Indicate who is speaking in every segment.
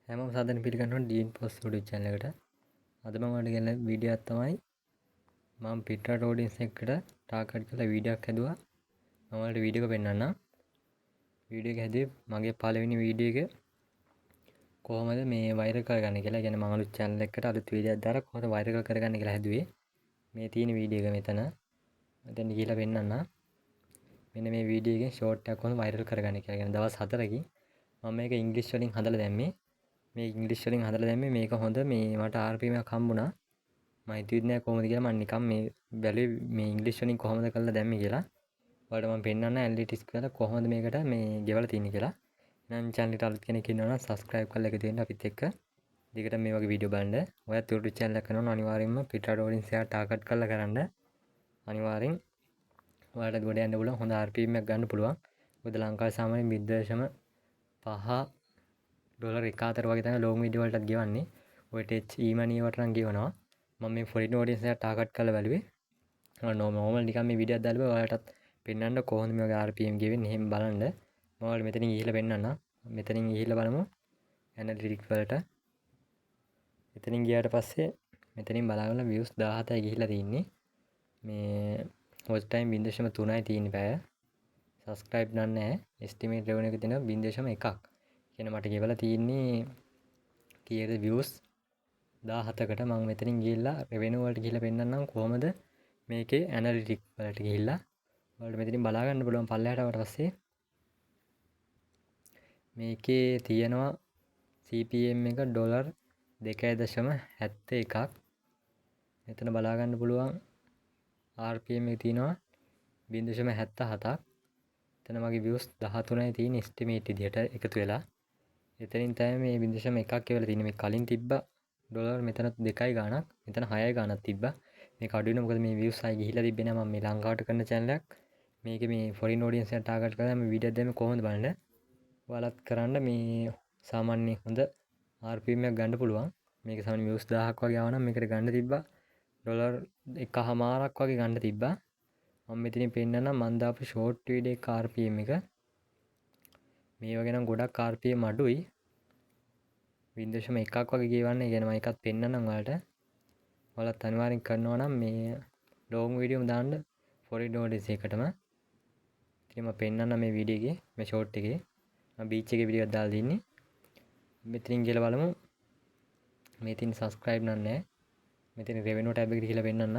Speaker 1: හැමෝම සාදරයෙන් පිළිගන්නවා ඩීන් පොස්ට් YouTube channel එකට. අද මම ඔයාලට ගෙනල්ලා වීඩියෝ එකක් තමයි මම පිටරට ඔඩියන්ස් එකට ටාගට් කරලා වීඩියෝ එකක් හැදුවා. මම ඔයාලට වීඩියෝ එක පෙන්නන්නම්. වීඩියෝ එක හැදුවේ මගේ පළවෙනි වීඩියෝ එක කොහොමද මේ වෛරල් කරගන්නේ කියලා. يعني මම අලුත් channel එකකට අලුත් වීඩියෝ එකක් දාලා කොහොමද වෛරල් කරගන්නේ කියලා හැදුවේ. මේ තියෙන වීඩියෝ එක මෙතන. මෙතන ගිහලා පෙන්නන්නම්. මෙන්න මේ වීඩියෝ එකෙන් ෂෝට් එකක් කොහොමද වෛරල් කරගන්නේ කියලා. يعني දවස් 4කින් මම මේක ඉංග්‍රීසි වලින් හදලා දැම්මේ. මේ ඉංග්‍රීසි වලින් හදලා දැම්මේ මේක හොඳ මේ මට RPM එකක් හම්බුණා. මම හිතුවේ නෑ කොහොමද කියලා. මම නිකන් මේ බැලුවේ මේ ඉංග්‍රීසි වලින් කොහොමද කරලා දැම්මේ කියලා. ඔයාලට මම පෙන්නන්න ඇනලිටික්ස් කරලා කොහොමද මේකට මේ ගෙවලා තින්නේ කියලා. නම් channel එකට අලුත් කෙනෙක් ඉන්නවා නම් subscribe කරලා එකතු වෙන්න අපිත් එක්ක. දිගට මේ වගේ වීඩියෝ බලන්න. ඔයත් YouTube channel එකක් කරනවා අනිවාර්යෙන්ම පිටරට වලින් share ටාගට් කරලා කරන්න. අනිවාර්යෙන් ඔයාලට ගොඩ යන්න පුළුවන් හොඳ RPM එකක් ගන්න පුළුවන්. මොකද ලංකාවේ සාමාන්‍යයෙන් 0.5 ඩොලර් 1.4 වගේ තමයි ලොං වීඩියෝ වලටත් ගෙවන්නේ. ඔය ටච් ඊමනි වලට නම් ගෙවනවා. මම මේ ෆොරින් ඔඩියන්ස් එකට ටාගට් කරලා බැලුවේ. නෝමල් නිකන් මේ වීඩියෝ එකක් දාලා ඔයාලටත් පෙන්නන්න කොහොමද මේ වගේ RPM ගෙවෙන්නේ එහෙම බලන්න. මම ඔයාලට මෙතනින් ගිහිල්ලා පෙන්නන්නම්. මෙතනින් ගිහිල්ලා බලමු ඇනලිටික්ස් වලට. මෙතනින් ගියාට පස්සේ මෙතනින් බලාගන්න views 17යි ගිහිල්ලා තින්නේ. මේ watch time 0.3යි තියෙන්නේ පැය. subscribe නම් නැහැ. estimate revenue එක තියෙනවා 0.1ක්. කියන මට ගෙවලා තියෙන්නේ කීයද views 17කට. මම මෙතනින් ගිහිල්ලා revenue වලට ගිහිල්ලා පෙන්නන්නම් කොහොමද මේකේ ඇනලිටික් වලට ගිහිල්ලා ඔයාලට මෙතනින් බලා ගන්න පුළුවන් පල්ලෙහාට ආවට පස්සේ මේකේ තියෙනවා CPM එක ඩොලර් 2.71ක්. මෙතන බලා ගන්න පුළුවන් RPM එක තියෙනවා 0.77ක්. එතන මගේ views 13යි තියෙන estimate විදිහට එකතු වෙලා. එතනින් තමයි මේ 0.1ක් කියලා තියෙන්නේ. මේ කලින් තිබ්බා ඩොලර් මෙතන 2යි ගාණක්, මෙතන 6යි ගාණක් තිබ්බා. මේක අඩු වෙනවා මොකද මේ views ආයි ගිහිලා තිබ්බේ නෑ. මම මේ ලංකාවට කරන channel එකක්. මේකේ මේ foreign audience එකට ටාගට් කරලා මේ වීඩියෝ දැම්මේ කොහොමද බලන්න. ඔයාලත් කරන්න මේ සාමාන්‍ය හොඳ RPM එකක් ගන්න පුළුවන්. මේක සාමාන්‍ය views 1000ක් වගේ ආව නම් මේකට ගන්න තිබ්බා ඩොලර් 1.5ක් වගේ ගන්න තිබ්බා. මම මෙතනින් පෙන්නන්නම් මම දාපු short video එක RPM එක. මේ වගේ නම් ගොඩක් RPM අඩුයි. 0.1ක් වගේ ගෙවන්නේ. يعني මම එකක් පෙන්නන්නම් ඔයාලට. ඔයාලත් අනිවාර්යෙන් කරනවා නම් මේ long video ම දාන්න foreign audience එකටම. ඉතින් මම පෙන්නන්නම් මේ වීඩියෝ එකේ මේ short එකේ. මම beach එකේ වීඩියෝ එකක් දාලා තින්නේ. මෙතනින් ගිහලා බලමු. මෙතනින් subscribe නම් නැහැ. මෙතන revenue tab එකට ගිහලා පෙන්නන්න.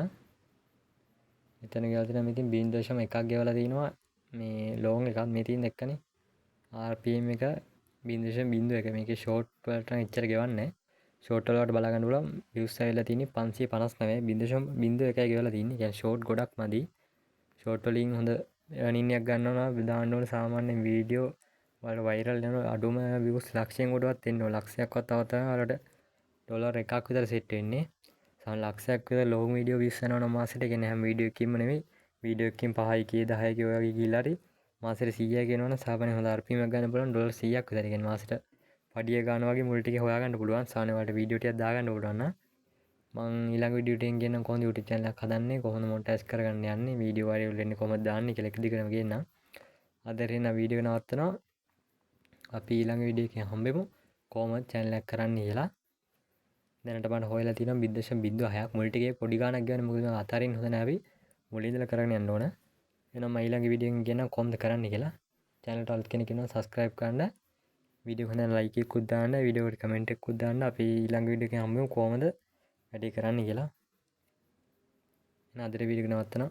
Speaker 1: මෙතන ගිහලා තියෙනවා මෙතන 0.1ක් ගෙවලා තිනවා. මේ long එකක් මේ තියෙන එක්කනේ. RPM එක 0.01. මේකේ short වලට නම් එච්චර ගෙවන්නේ නැහැ. short වලට බලා ගන්න පුළුවන් views ඇවිල්ලා තියෙන්නේ 559 0.01යි ගෙවලා තින්නේ. يعني short ගොඩක් මදි. short වලින් හොඳ earning එකක් ගන්නවා නම් දාන්න ඕන සාමාන්‍යයෙන් වීඩියෝ වල viral යන අඩුම views ලක්ෂයෙන් උඩවත් එන්න ඕන. ලක්ෂයක්වත් තව තමයි වලට ඩොලර් 1ක් විතර සෙට් වෙන්නේ. සමහර ලක්ෂයක් විතර long video views යනවා නම් මාසෙට. කියන්නේ හැම වීඩියෝ එකකින්ම නෙමෙයි. වීඩියෝ එකකින් 5යි කී 10යි කී ඔය වගේ ගිහලා හරි මාසෙට 100යි කියනවනම් සාමාන්‍ය හොඳ RPM එකක් ගන්න පුළුවන් ඩොලර් 100ක් විතර. කියන්නේ මාසෙට පඩිය ගන්න වගේ මුල් ටික හොයාගන්න පුළුවන්. සාමාන්‍ය වලට වීඩියෝ ටිකක් දාගන්න පුළුවන් නම් මම ඊළඟ වීඩියෝ එකෙන් කියන්නම් කොහොමද YouTube channel එකක් හදන්නේ, කොහොමද මොනිටයිස් කරගන්න යන්නේ, වීඩියෝ viral වෙන්නේ කොහොමද දාන්නේ කියලා එක දිගටම කියන්නම්. අද එහෙනම් වීඩියෝ එක නවත්තනවා. අපි ඊළඟ වීඩියෝ එකෙන් හම්බෙමු. කොහොමද channel එකක් කරන්න කියලා. දැනට මම හොයලා තියෙනවා 0.06ක්. මුල් ටිකේ පොඩි ගාණක් ගියවනේ මොකද මම අතරින් හොඳ නැහැ. අපි මුලින් ඉඳලා කරගෙන යන්න ඕන. එහෙනම් මම ඊළඟ වීඩියෝ එකෙන් කියන්නම් කොහොමද කරන්න කියලා. channel එකට අලුත් කෙනෙක් ඉන්නවා subscribe කරන්න. වීඩියෝ එක හොඳ like එකකුත් දාන්න, වීඩියෝ එකට comment එකකුත් දාන්න. අපි ඊළඟ වීඩියෝ එකෙන් හම්බෙමු කොහොමද වැඩේ කරන්න කියලා. එහෙනම් අද වීඩියෝ එක නවත්තනවා.